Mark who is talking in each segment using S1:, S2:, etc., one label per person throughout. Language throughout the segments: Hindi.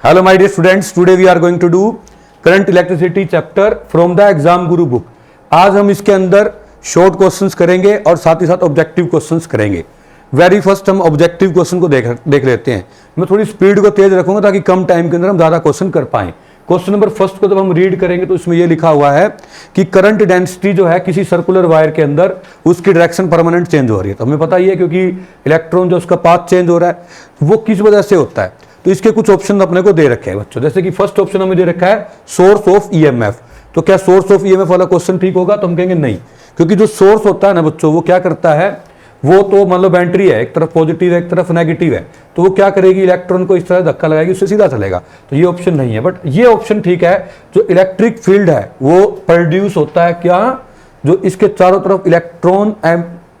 S1: Hello my dear students, today we are going to do current electricity chapter from the exam guru book। आज हम इसके अंदर शॉर्ट क्वेश्चंस करेंगे और साथ ही साथ ऑब्जेक्टिव क्वेश्चंस करेंगे। वेरी फर्स्ट हम ऑब्जेक्टिव क्वेश्चन को देख लेते हैं। मैं थोड़ी स्पीड को तेज रखूंगा ताकि कम टाइम के अंदर हम ज्यादा क्वेश्चन कर पाएं। क्वेश्चन नंबर फर्स्ट को जब हम रीड करेंगे तो इसमें यह लिखा हुआ है कि करंट डेंसिटी जो है किसी सर्कुलर वायर के अंदर उसकी डायरेक्शन परमानेंट चेंज हो रही है। तो हमें पता ही है क्योंकि इलेक्ट्रॉन जो उसका पाथ चेंज हो रहा है वो किस वजह से होता है। तो इसके कुछ ऑप्शन अपने को दे रखे हैं बच्चों, जैसे कि फर्स्ट ऑप्शन हमें दे रखा है सोर्स ऑफ ईएमएफ। तो क्या सोर्स ऑफ ईएमएफ वाला क्वेश्चन ठीक होगा? तो हम कहेंगे नहीं, क्योंकि जो सोर्स होता है ना बच्चों वो क्या करता है, वो तो मान लो बैटरी है, एक तरफ पॉजिटिव है एक तरफ नेगेटिव है, तो वो क्या करेगी, इलेक्ट्रॉन को इस तरह धक्का लगाएगी, उससे सीधा चलेगा। तो ये ऑप्शन नहीं है, बट ये ऑप्शन ठीक है। जो इलेक्ट्रिक फील्ड है वो प्रोड्यूस होता है क्या, जो इसके चारों तरफ इलेक्ट्रॉन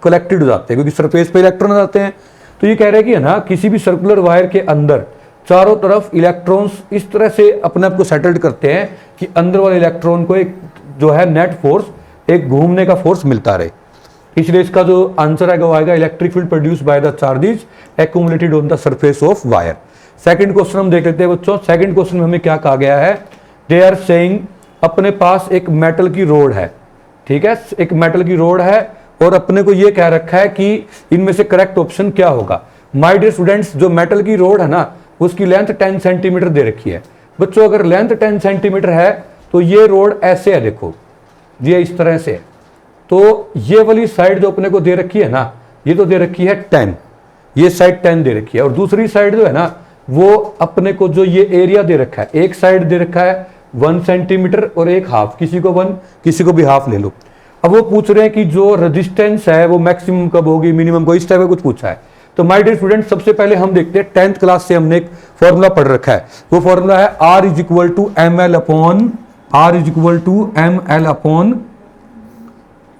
S1: कलेक्टेड हो जाते हैं, क्योंकि सरफेस पे इलेक्ट्रॉन जाते हैं। तो ये कह रहे हैं कि है ना, किसी भी सर्कुलर वायर के अंदर चारों तरफ इलेक्ट्रॉन्स इस तरह से अपने आप को सेटल्ड करते हैं कि अंदर वाले इलेक्ट्रॉन को एक जो है नेट फोर्स, एक घूमने का फोर्स मिलता रहे। इसलिए इसका जो आंसर आएगा वो आएगा electric field produce by the charges accumulated on the surface of wire. Second question हम देख लेते हैं बच्चों। सेकंड क्वेश्चन में हमें क्या कहा गया है, दे आर सेइंग अपने पास एक मेटल की रोड है, ठीक है, एक मेटल की रोड है और अपने को ये कह रखा है कि इनमें से करेक्ट ऑप्शन क्या होगा। माय डियर स्टूडेंट्स, जो मेटल की रोड है ना उसकी लेंथ 10 सेंटीमीटर दे रखी है बच्चों। अगर लेंथ 10 सेंटीमीटर है तो ये रोड ऐसे है, देखो ये इस तरह से है। तो ये वाली साइड जो अपने को दे रखी है ना, ये तो दे रखी है 10, ये साइड 10 दे रखी है, और दूसरी साइड जो है ना वो अपने को जो ये एरिया दे रखा है, एक साइड दे रखा है 1 सेंटीमीटर और एक हाफ, किसी को 1 किसी को भी हाफ ले लो। अब वो पूछ रहे हैं कि जो रेजिस्टेंस है वो मैक्सिमम कब होगी, मिनिमम को, इस टाइप का कुछ पूछा है। तो माय डियर स्टूडेंट, सबसे पहले हम देखते हैं 10th क्लास से हमने एक फॉर्मूला पढ़ रखा है। वो फॉर्मूला है R is equal to M L upon,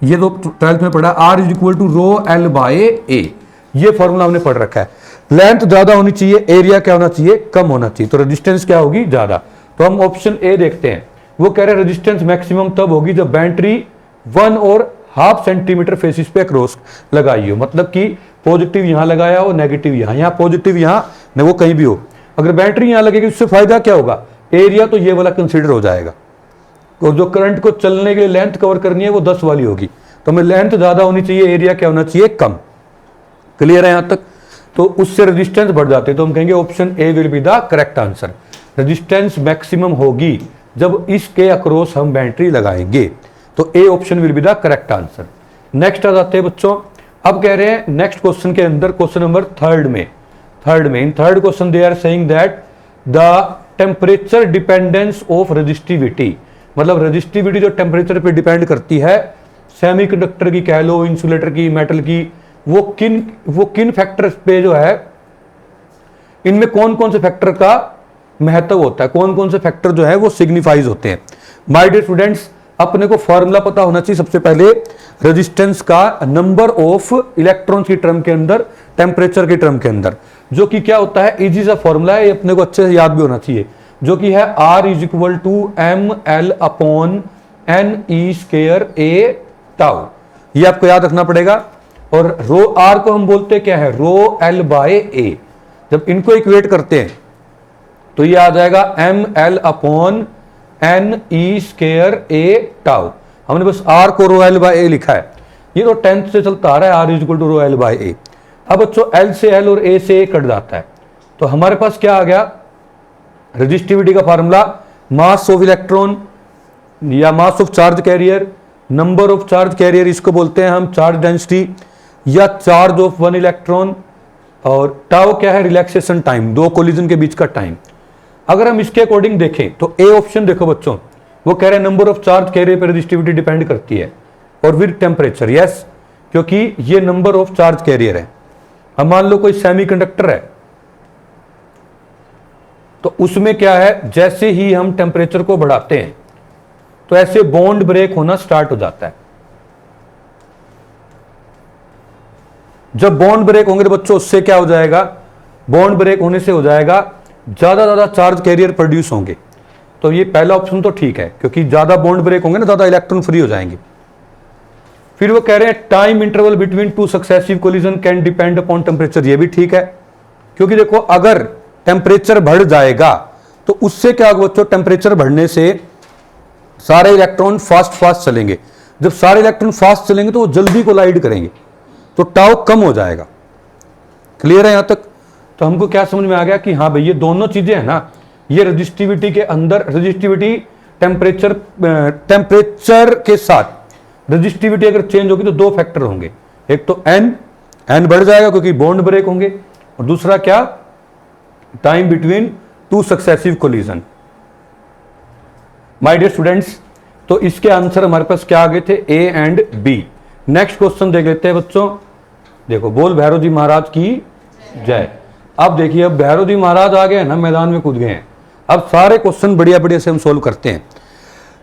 S1: ये तो 12th में पढ़ा, R is equal to rho L by A. ये फॉर्मूला हमने पढ़ रखा है। लेंथ ज्यादा होनी चाहिए, एरिया क्या होना चाहिए, कम होना चाहिए, तो रेजिस्टेंस क्या होगी, ज्यादा। तो हम ऑप्शन ए देखते हैं। वो कह रहे हैं रेजिस्टेंस मैक्सिमम तब होगी जब बैटरी 1 और हाफ सेंटीमीटर फेसिस पे क्रॉस लगाई हो, मतलब कि पॉजिटिव यहां लगाया हो, नेगेटिव यहां पॉजिटिव यहां न, वो कहीं भी हो। अगर बैटरी यहां लगेगी उससे फायदा क्या होगा, एरिया तो ये वाला कंसीडर हो जाएगा, और जो करंट को चलने के लिए लेंथ कवर करनी है वो 10 वाली होगी। तो हमें लेंथ ज्यादा होनी चाहिए, एरिया क्या होना चाहिए, कम। क्लियर है यहां तक? तो उससे रेजिस्टेंस बढ़ जाते हैं, तो हम कहेंगे option A will be the correct answer. Resistance maximum होगी जब इसके अक्रॉस हम बैटरी लगाएंगे, तो A option will be the correct answer. Next आ जाते हैं बच्चों। अब कह रहे हैं नेक्स्ट क्वेश्चन के अंदर, क्वेश्चन नंबर थर्ड में in third question they are saying that the temperature dependence of resistivity, मतलब रेजिस्टिविटी जो टेम्परेचर पे डिपेंड करती है, सेमीकंडक्टर की कह लो, इंसुलेटर की, मेटल की, वो किन फैक्टर्स पे जो है, इनमें कौन कौन से फैक्टर का महत्व होता है, कौन कौन से फैक्टर जो है वो सिग्निफाइज होते हैं। माय डियर स्टूडेंट्स, अपने को फॉर्मूला पता होना चाहिए सबसे पहले रेजिस्टेंस का, नंबर ऑफ इलेक्ट्रॉन्स की टर्म के अंदर, टेम्परेचर के टर्म के अंदर, जो कि क्या होता है, इजी सा फॉर्मूला है, ये अपने को अच्छे से याद भी होना चाहिए, जो कि है R is equal to M L upon N E square A tau. ये आपको याद रखना पड़ेगा। और रो R को हम बोलते क्या है, रो एल बाय ए। जब इनको इक्वेट करते हैं तो ये आ जाएगा M L upon N E square A tau. हमने बस R को रो एल बाय ए लिखा है, ये तो 10th से चलता आ रहा है, R is equal to rho L by A. अब बच्चों L से L और A से A कट जाता है, तो हमारे पास क्या आ गया, रेजिस्टिविटी का फार्मूला मास ऑफ इलेक्ट्रॉन या mass of charge carrier, number of charge carrier इसको बोलते हैं हम चार्ज डेंसिटी, या चार्ज ऑफ 1 इलेक्ट्रॉन, और टाउ क्या है, रिलैक्सेशन टाइम, दो कोलिजन के बीच का टाइम। अगर हम इसके अकॉर्डिंग देखें तो ए ऑप्शन देखो बच्चों, वो कह रहे हैं नंबर ऑफ चार्ज कैरियर पर रेजिस्टिविटी डिपेंड करती है, और विद टेम्परेचर, यस, क्योंकि ये नंबर ऑफ चार्ज कैरियर है। अब मान लो कोई सेमीकंडक्टर है, तो उसमें क्या है, जैसे ही हम टेम्परेचर को बढ़ाते हैं तो ऐसे बॉन्ड ब्रेक होना स्टार्ट हो जाता है। जब बॉन्ड ब्रेक होंगे तो बच्चों उससे क्या हो जाएगा, बॉन्ड ब्रेक होने से हो जाएगा ज्यादा चार्ज कैरियर प्रोड्यूस होंगे। तो ये पहला ऑप्शन तो ठीक है, क्योंकि ज्यादा बॉन्ड ब्रेक होंगे ना, ज्यादा इलेक्ट्रॉन फ्री हो जाएंगे। फिर वो कह रहे हैं time interval between 2 successive collision can depend upon temperature, ये भी ठीक है, क्योंकि देखो अगर टेम्परेचर बढ़ जाएगा तो उससे क्या होगा बच्चों, टेम्परेचर बढ़ने से सारे इलेक्ट्रॉन फास्ट चलेंगे। जब सारे इलेक्ट्रॉन फास्ट चलेंगे तो वो जल्दी कोलाइड करेंगे, तो टाउ कम हो जाएगा। क्लियर है यहां तक? तो हमको क्या समझ में आ गया कि हाँ भाई ये दोनों चीजें है ना, ये रजिस्टिविटी के अंदर, रजिस्टिविटी टेम्परेचर के साथ रजिस्टिविटी अगर चेंज होगी तो दो फैक्टर होंगे, एक तो एन बढ़ जाएगा क्योंकि बॉन्ड ब्रेक होंगे, और दूसरा क्या, time between two successive collision. My dear students, तो इसके आंसर हमारे पास क्या आ गए थे, A and B. Next question देख लेते हैं बच्चों। देखो, बोल भैरव जी महाराज की जय। अब देखिए, अब भैरव जी महाराज आ गए ना, मैदान में कूद गए हैं। अब सारे क्वेश्चन बढ़िया बढ़िया से हम सोल्व करते हैं।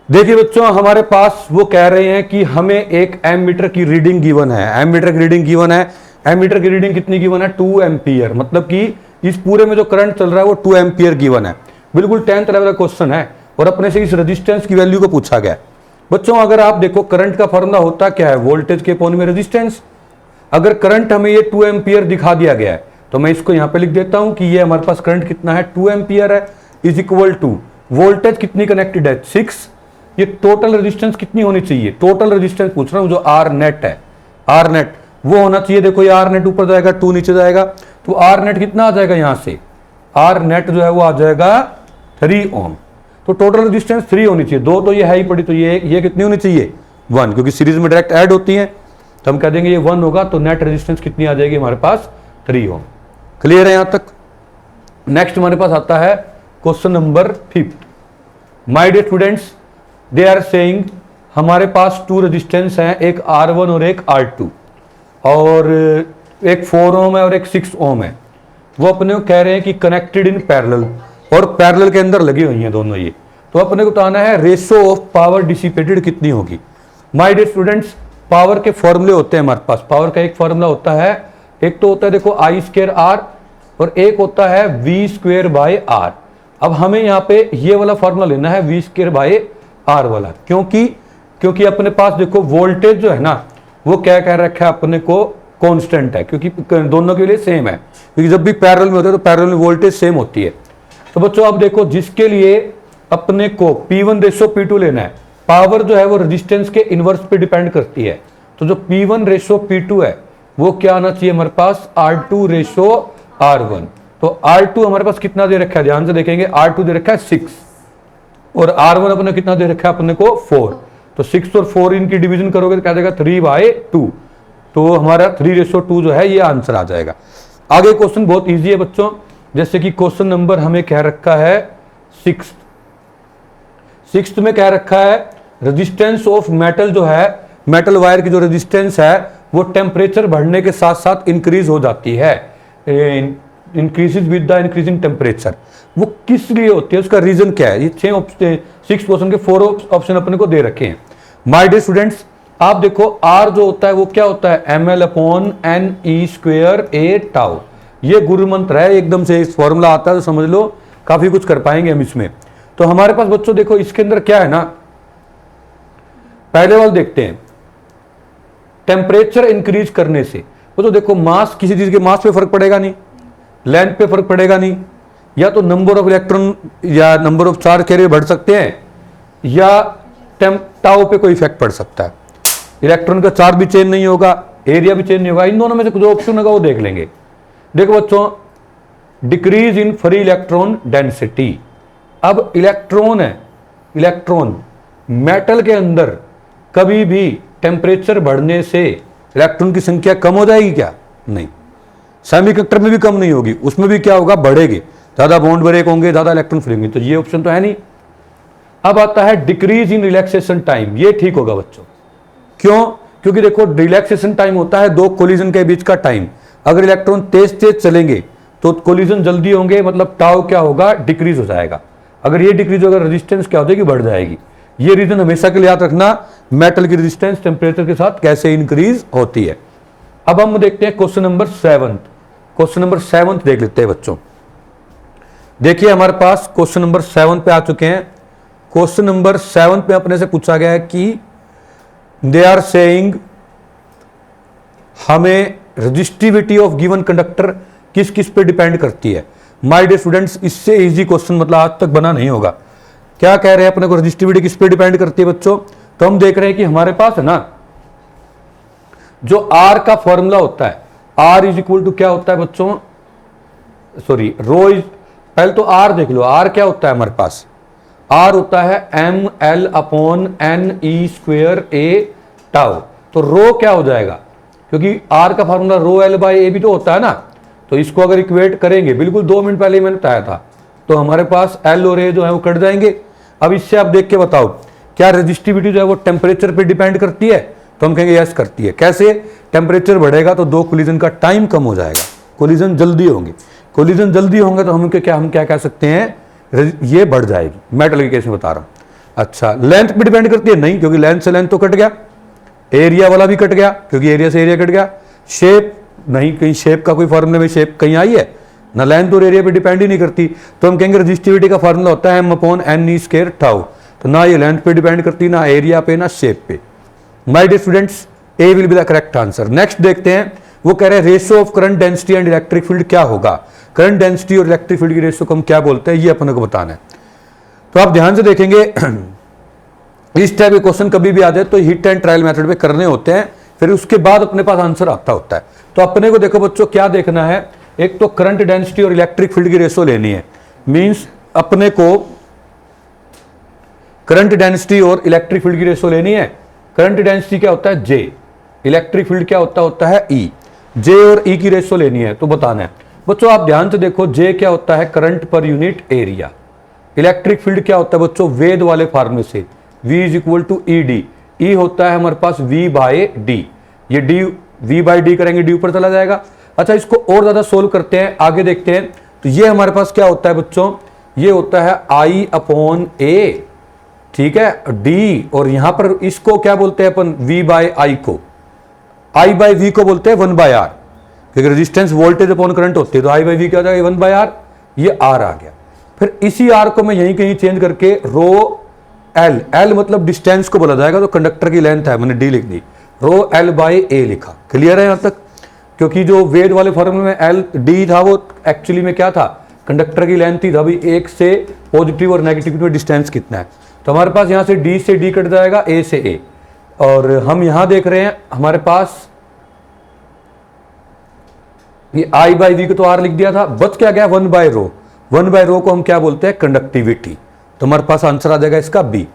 S1: देखिए बच्चों, हमारे पास वो कह रहे हैं कि हमें एक एमीटर की रीडिंग गिवन है। एमीटर की रीडिंग गिवन है। एमीटर की रीडिंग कितनी गिवन है, 2 एम्पियर। मतलब कि इस पूरे में जो करंट चल रहा है वो 2 एम्पियर गिवन है। बिल्कुल 10th लेवल का क्वेश्चन है, और अपने से इस रेजिस्टेंस की वैल्यू को पूछा गया। बच्चों अगर आप देखो, करंट का फॉर्मूला होता क्या है, वोल्टेज के अपॉन में रेजिस्टेंस। अगर करंट हमें ये 2 एम्पियर दिखा दिया गया है, तो मैं इसको यहां पे लिख देता हूं कि ये हमारे पास करंट कितना है, 2 एम्पियर है, इज इक्वल टू वोल्टेज कितनी कनेक्टेड है, 6। ये टोटल रेजिस्टेंस कितनी होनी चाहिए, टोटल रेजिस्टेंस पूछ रहा हूं, जो आर नेट है, आर नेट वो होना चाहिए। देखो ये आर नेट ऊपर जाएगा, 2 नीचे जाएगा, तो आर नेट कितना आ जाएगा, यहां से आर नेट जो है वो आ जाएगा 3 ओम। तो टोटल रेजिस्टेंस 3 होनी चाहिए, 2 तो ये है ही पड़ी, तो ये कितनी होनी चाहिए, 1, क्योंकि सीरीज में डायरेक्ट ऐड होती है, तो हम कह देंगे ये 1 होगा। तो नेट रेजिस्टेंस कितनी आ जाएगी हमारे पास, 3 ओम। क्लियर है यहां तक? नेक्स्ट हमारे पास आता है question number 5। My dear students, they are saying हमारे पास 2 रेजिस्टेंस हैं, एक R1 और एक R2, और एक 4 ओम है और एक 6 ओम है। वो अपने को कह रहे हैं कि कनेक्टेड इन पैरेलल, और पैरेलल के अंदर लगी हुई हैं दोनों ये। तो अपने को बताना है रेशो ऑफ पावर डिसिपेटेड कितनी होगी। माय डियर स्टूडेंट्स, पावर के फॉर्मूले होते हैं हमारे पास। पावर का एक फॉर्मूला होता है, एक तो होता है देखो I²R, और एक होता है V²/R। अब हमें यहाँ पे ये वाला फॉर्मूला लेना है, V²/R वाला। क्योंकि अपने पास देखो वोल्टेज जो है ना, वो क्या कह रखा है अपने को, कांस्टेंट है, क्योंकि दोनों के लिए सेम है। क्योंकि जब भी पैरेलल में होते हैं तो पैरेलल में वोल्टेज सेम होती है। तो बच्चों अब देखो, जिसके लिए अपने को P1:P2 लेना है, पावर जो है वो रेजिस्टेंस के इनवर्स पे डिपेंड करती है। तो जो P1:P2 है वो क्या आना चाहिए हमारे पास, R2:R1। तो R2 हमारे पास कितना दे रखा है, ध्यान से देखेंगे, R2 दे रखा है 6, और R1 अपने कितना दे रखा है अपने को 4। तो 6 और 4 इनकी डिवीजन करोगे तो क्या जाएगा, 3/2। तो हमारा 3:2 जो है ये आंसर आ जाएगा। आगे क्वेश्चन बहुत इजी है बच्चों, जैसे कि क्वेश्चन नंबर हमें कह रखा है 6th में कह रखा है रेजिस्टेंस ऑफ मेटल जो है, मेटल वायर की जो रेजिस्टेंस है वो टेम्परेचर बढ़ने के साथ साथ इंक्रीज हो जाती है, increases with the increasing temperature. वो किस लिए होती है, उसका रीजन क्या है। ये 6 क्वेश्चन के 4 ऑप्शन अपने को दे रखे हैं। माय डियर स्टूडेंट्स, आप देखो R जो होता है वो क्या होता है, ml/ne²A ये गुरु मंत्र है, एकदम से इस फॉर्मूला आता है तो समझ लो काफी कुछ कर पाएंगे हम इसमें। तो हमारे पास बच्चों देखो इसके अंदर क्या है ना, पहले वाला देखते हैं, टेम्परेचर इंक्रीज करने से वो तो देखो मास, किसी चीज के मास पे फर्क पड़ेगा नहीं, लेंथ पे फर्क पड़ेगा नहीं, या तो नंबर ऑफ इलेक्ट्रॉन या नंबर ऑफ चार्ज कैरियर बढ़ सकते हैं, या टाउ पे कोई इफेक्ट पड़ सकता है। इलेक्ट्रॉन का चार्ज भी चेंज नहीं होगा, एरिया भी चेंज नहीं होगा। इन दोनों में से जो ऑप्शन होगा वो देख लेंगे। देखो बच्चों, decrease in free electron density. अब इलेक्ट्रॉन है, इलेक्ट्रॉन मेटल के अंदर कभी भी टेम्परेचर बढ़ने से इलेक्ट्रॉन की संख्या कम हो जाएगी क्या, नहीं। सेमीकंडक्टर में भी कम नहीं होगी, उसमें भी क्या होगा, बढ़ेगी, ज्यादा बॉन्ड ब्रेक होंगे, ज्यादा इलेक्ट्रॉन फ्री होंगे, तो ये ऑप्शन तो है नहीं। अब आता है डिक्रीज इन रिलैक्सेशन टाइम, ये ठीक होगा बच्चों। क्यों, क्योंकि देखो रिलैक्सेशन टाइम होता है 2 कोलिजन के बीच का टाइम। अगर इलेक्ट्रॉन तेज तेज चलेंगे तो कोलिजन जल्दी होंगे, मतलब टाउ क्या होगा, डिक्रीज हो जाएगा। अगर ये डिक्रीज होगा, रेजिस्टेंस क्या हो जाएगी, बढ़ जाएगी। ये रीजन हमेशा के लिए याद रखना, मेटल की रेजिस्टेंस टेम्परेचर के साथ कैसे इंक्रीज होती है। अब हम देखते हैं क्वेश्चन नंबर 7। क्वेश्चन नंबर 7 देख लेते हैं बच्चों। देखिए हमारे पास क्वेश्चन नंबर 7 पे आ चुके हैं। क्वेश्चन नंबर 7 पे अपने से पूछा गया है कि दे आर सेइंग हमें रेजिस्टिविटी ऑफ गिवन कंडक्टर किस किस पे डिपेंड करती है। माय डियर स्टूडेंट्स, इससे इजी क्वेश्चन मतलब आज तक बना नहीं होगा। क्या कह रहे हैं अपने को, रेजिस्टिविटी किस पे डिपेंड करती है बच्चों? तो हम देख रहे हैं कि हमारे पास है ना जो आर का फॉर्मूला होता है, आर इज इक्वल टू क्या होता है बच्चों, सॉरी रो इज, पहले तो आर देख लो, आर क्या होता है हमारे पास, आर होता है M L upon N E square A tau. तो रो क्या हो जाएगा, क्योंकि आर का formula rho L by A भी तो होता है ना, तो इसको अगर इक्वेट करेंगे, बिल्कुल 2 मिनट पहले मैंने बताया था, तो हमारे पास एल और ए जो है वो कट जाएंगे। अब इससे आप देख के बताओ क्या रेजिस्टिविटी जो है वो टेम्परेचर पे डिपेंड करती है? तो हम कहेंगे यस करती है। कैसे? टेम्परेचर बढ़ेगा तो दो कोलिजन का टाइम कम हो जाएगा, कोलिजन जल्दी होंगे, कोलिजन जल्दी होंगे तो हम क्या कह सकते हैं, ये बढ़ जाएगी। मेटल के केस में बता रहा हूं। अच्छा, लेंथ पे डिपेंड करती है? नहीं, क्योंकि लेंथ से लेंथ तो कट गया, एरिया वाला भी कट गया क्योंकि एरिया से एरिया कट गया। शेप नहीं, कहीं शेप का कोई फॉर्मूला में शेप कहीं आई है ना, लेंथ और एरिया पे डिपेंड ही नहीं करती। तो हम कहेंगे रेजिस्टिविटी का फॉर्मूला होता है M upon N E square tau. तो ना ये लेंथ पे डिपेंड करती, ना एरिया पे, ना शेप पे। My dear students, A will be the correct answer. Next देखते हैं, वो कह रहे हैं ratio of current density and electric field क्या होगा। करंट डेंसिटी और इलेक्ट्रिक फील्ड की रेशियो को हम क्या बोलते हैं, ये अपने को बताना है। तो आप ध्यान से देखेंगे इस टाइप के क्वेश्चन कभी भी आ जाए तो हिट एंड ट्रायल मेथड पे करने होते हैं, फिर उसके बाद अपने पास आंसर आता होता है। तो अपने को देखो बच्चों क्या देखना है, एक तो करंट डेंसिटी और इलेक्ट्रिक फील्ड की रेशियो लेनी है। मींस अपने को करंट डेंसिटी और इलेक्ट्रिक फील्ड की रेशियो लेनी है। करंट डेंसिटी क्या होता है, जे, इलेक्ट्रिक फील्ड क्या होता है, ई। जे और ई की रेशियो लेनी है तो बताना है। बच्चों आप ध्यान से देखो, जे क्या होता है, current per unit area. Electric field क्या होता है बच्चों, वेद वाले फार्मूले से, V is equal to E D. E होता है हमारे पास V बाय डी, ये डी V बाय डी करेंगे, डी ऊपर चला जाएगा। अच्छा, इसको और ज्यादा सोल्व करते हैं, आगे देखते हैं। तो ये हमारे पास क्या होता है बच्चों, ये होता है I अपॉन ए, ठीक है, डी। और यहां पर इसको क्या बोलते हैं अपन, V बाय आई को, I बाय V को बोलते हैं 1 बाय आर, क्योंकि रेजिस्टेंस वोल्टेज अपॉन करंट होती है, तो I बाय V क्या हो जाएगा, 1 बाय आर, ये आर आ गया। फिर इसी आर को मैं यहीं कहीं चेंज करके रो एल, एल मतलब डिस्टेंस को बोला जाएगा, तो कंडक्टर की लेंथ है, मैंने डी लिख दी, रो एल बाय ए लिखा। क्लियर है यहां तक? क्योंकि जो वेद वाले फॉर्मूले में एल डी था वो एक्चुअली में क्या था, कंडक्टर की लेंथ थी। अभी एक से पॉजिटिव और नेगेटिव में डिस्टेंस कितना है, तो हमारे पास यहां से डी से डी कट जाएगा, ए से ए। और हम यहां देख रहे हैं हमारे पास ये आई बाई वी को तो आर लिख दिया था, बच क्या गया 1 बाय रो। 1 बाय रो को हम क्या बोलते हैं, कंडक्टिविटी। तो हमारे पास आंसर आ जाएगा इसका बी।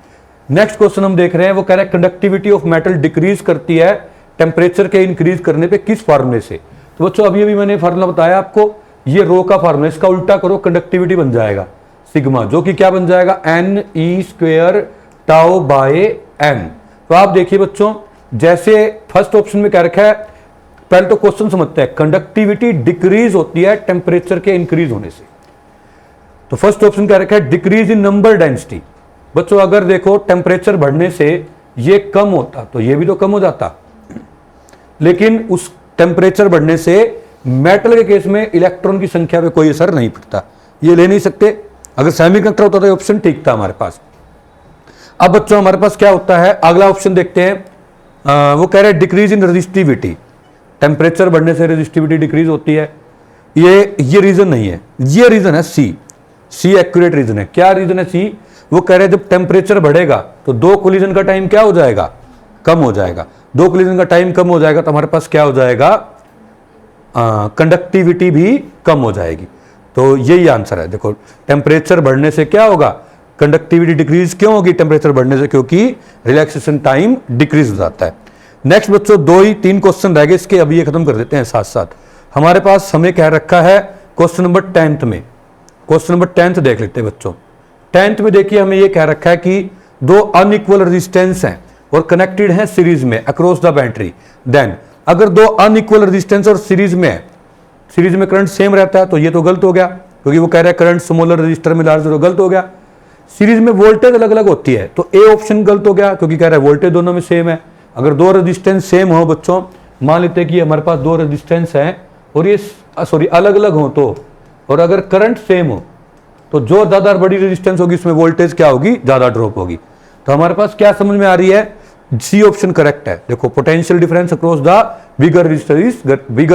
S1: नेक्स्ट क्वेश्चन हम देख रहे हैं, वो कह रहे हैं कंडक्टिविटी ऑफ मेटल डिक्रीज करती है टेम्परेचर के इंक्रीज करने पे किस फार्मूले से। तो बच्चों अभी मैंने फार्मूला बताया आपको, ये रो का फार्मूला, इसका उल्टा करो, कंडक्टिविटी बन जाएगा सिग्मा, जो कि क्या बन जाएगा, N E square tau by N. तो आप देखिए बच्चों, जैसे फर्स्ट ऑप्शन में क्या रखा है, पहले तो क्वेश्चन समझते हैं, कंडक्टिविटी डिक्रीज होती है टेम्परेचर के इंक्रीज होने से। तो फर्स्ट ऑप्शन क्या रखा है, डिक्रीज इन नंबर डेंसिटी। बच्चों अगर देखो टेम्परेचर बढ़ने से ये कम होता तो ये भी तो कम हो जाता, लेकिन उस टेम्परेचर बढ़ने से मेटल के केस में इलेक्ट्रॉन की संख्या पे कोई असर नहीं पड़ता, ये ले नहीं सकते। अगर सेमीकंडक्टर होता तो ऑप्शन ठीक था हमारे पास। अब बच्चों हमारे पास क्या होता है, अगला ऑप्शन देखते हैं। वो कह रहे हैं डिक्रीज इन रेजिस्टिविटी, टेम्परेचर बढ़ने से रेजिस्टिविटी डिक्रीज होती है। ये रीजन नहीं है, ये रीजन है सी। सी एक्यूरेट रीजन है। क्या रीजन है सी? वो कह रहे हैं जब टेम्परेचर बढ़ेगा तो दो कोलिजन का टाइम क्या हो जाएगा, कम हो जाएगा। दो कोलिजन का टाइम कम हो जाएगा तो हमारे पास क्या हो जाएगा, कंडक्टिविटी भी कम हो जाएगी। तो यही आंसर है। देखो टेम्परेचर बढ़ने से क्या होगा, कंडक्टिविटी डिक्रीज क्यों होगी टेम्परेचर बढ़ने से, क्योंकि रिलैक्सेशन टाइम डिक्रीज हो जाता है। नेक्स्ट बच्चों 2 3 क्वेश्चन रह गए इसके, अभी ये खत्म कर देते हैं साथ साथ। हमारे पास हमें कह रखा है क्वेश्चन नंबर 10 में, क्वेश्चन नंबर 10 देख लेते हैं बच्चों। 10 में देखिए हमें ये कह रखा है कि दो अनइक्वल रेजिस्टेंस हैं और कनेक्टेड हैं सीरीज में अक्रॉस द बैटरी। देन अगर दो अनइक्वल रेजिस्टेंस और सीरीज में करंट सेम रहता है तो ये तो गलत हो गया, क्योंकि वो कह रहा है करंट स्मॉलर रजिस्टर में लार्जर, गलत हो गया। सीरीज में वोल्टेज अलग अलग होती है तो ए ऑप्शन गलत हो गया, क्योंकि कह रहा है वोल्टेज दोनों में सेम है। अगर दो रेजिस्टेंस सेम हो बच्चों, मान लेते हैं कि हमारे पास दो रेजिस्टेंस हैं और ये अलग अलग हो तो, और अगर करंट सेम हो तो जो ज्यादा बड़ी रेजिस्टेंस होगी उसमें वोल्टेज क्या होगी, ज्यादा ड्रॉप होगी। तो हमारे पास क्या समझ में आ रही है, सी ऑप्शन करेक्ट है। देखो potential difference across the bigger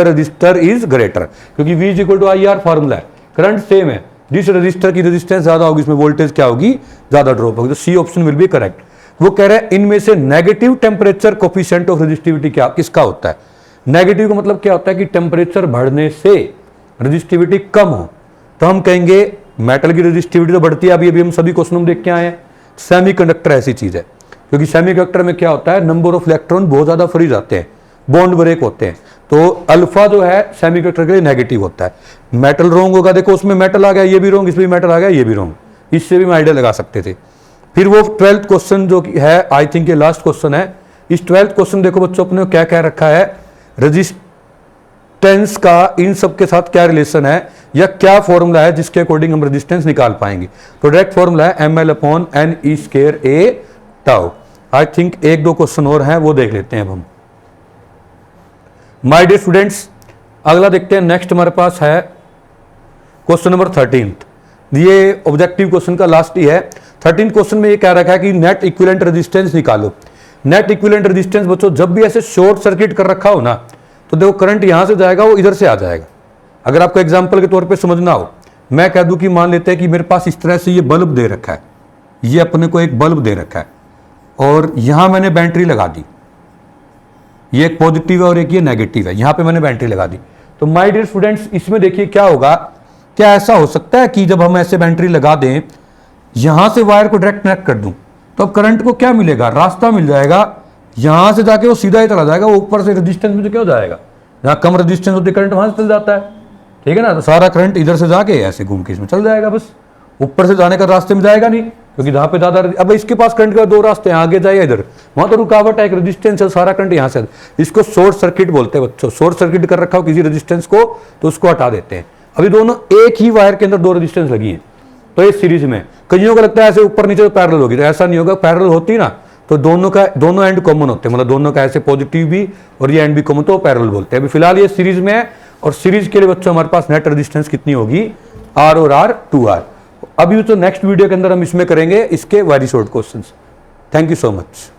S1: resistor is greater, क्योंकि V is equal to I R formula है। करंट सेम है, जिस रजिस्टर की रेजिस्टेंस ज्यादा होगी उसमें वोल्टेज क्या होगी, ज्यादा ड्रॉप होगी। तो C option will be correct. वो कह रहे हैं इनमें से negative temperature coefficient of resistivity क्या किसका होता है। नेगेटिव का मतलब क्या होता है कि टेम्परेचर बढ़ने से रेजिस्टिविटी कम हो, तो हम कहेंगे मेटल की रेजिस्टिविटी तो बढ़ती है। अभी हम सभी क्वेश्चन में देख के आए हैं। सेमीकंडक्टर ऐसी चीज है, क्योंकि सेमीकंडक्टर में क्या होता है, नंबर ऑफ इलेक्ट्रॉन बहुत ज्यादा फ्री जाते हैं, बॉन्ड ब्रेक होते हैं, तो अल्फा जो है सेमीकंडक्टर के लिए नेगेटिव होता है। मेटल रोंग होगा, देखो उसमें मेटल आ गया, ये भी रोंग, इसमें भी मेटल आ गया, ये भी रोंग, इससे भी हम आइडिया लगा सकते थे। फिर वो 12th क्वेश्चन जो है, आई थिंक ये लास्ट क्वेश्चन है। इस 12th क्वेश्चन देखो बच्चों, अपने क्या क्या रखा है, रेजिस्टेंस का इन सब के साथ क्या रिलेशन है या क्या फॉर्मूला है जिसके अकॉर्डिंग हम रेजिस्टेंस निकाल पाएंगे। तो डायरेक्ट फॉर्मूला है ml/n/e²a टाउ। आई थिंक एक दो क्वेश्चन और हैं, वो देख लेते हैं अब हम। माय डियर स्टूडेंट्स, अगला देखते हैं। नेक्स्ट हमारे पास है क्वेश्चन नंबर 13। ये ऑब्जेक्टिव क्वेश्चन का लास्ट ही है। 13 क्वेश्चन में ये कह रखा है कि नेट इक्विवेलेंट रेजिस्टेंस निकालो। नेट इक्विवेलेंट रेजिस्टेंस बच्चों जब भी ऐसे शॉर्ट सर्किट कर रखा हो ना, तो देखो करंट यहां से जाएगा, वो इधर से आ जाएगा। अगर आपको एग्जांपल के तौर पे समझना हो, मैं कह दूं कि मान लेते हैं कि मेरे पास इस तरह से ये बल्ब दे रखा है, ये अपने को एक बल्ब दे रखा है, और यहां मैंने बैटरी लगा दी, ये एक पॉजिटिव है और एक ये नेगेटिव है, यहां पे मैंने बैटरी लगा दी। तो माय डियर स्टूडेंट्स, इसमें देखिए क्या होगा, क्या ऐसा हो सकता है कि जब हम ऐसे बैटरी लगा दें, यहां से वायर को डायरेक्ट कनेक्ट कर दूं, तो अब करंट को क्या मिलेगा, रास्ता मिल जाएगा, यहां से जाके वो सीधा ही चला जाएगा, वो ऊपर से रेजिस्टेंस में तो क्या हो जाएगा, जहां कम रेजिस्टेंस होती है करंट वहां से चल जाता है, ठीक है ना। तो सारा करंट इधर से जाके ऐसे घूम के इसमें चल जाएगा, बस ऊपर से जाने का रास्ते में जाएगा नहीं, क्योंकि जहां पे ज्यादा, अब इसके पास करंट के दो रास्ते हैं, आगे जाएगा इधर, वहां तो रुकावट है, एक रेजिस्टेंस है, सारा करंट यहां से। इसको शॉर्ट सर्किट बोलते हैं बच्चों। शॉर्ट सर्किट कर रखा हो किसी रेजिस्टेंस को तो उसको हटा देते हैं। अभी दोनों एक ही वायर के अंदर दो रेजिस्टेंस लगी है, तो ये सीरीज में, कईयों को लगता है ऐसे ऊपर नीचे तो पैरेलल होगी, तो ऐसा नहीं होगा। पैरेलल होती ना तो दोनों एंड कॉमन होते हैं, मतलब दोनों का ऐसे पॉजिटिव भी और ये एंड भी कॉमन, तो पैरेलल बोलते हैं। अभी फिलहाल ये सीरीज में है, और सीरीज के लिए बच्चों हमारे पास नेट रेजिस्टेंस कितनी होगी, R और R 2R। अभी तो नेक्स्ट वीडियो के अंदर हम इसमें करेंगे इसके very short questions. Thank you so much.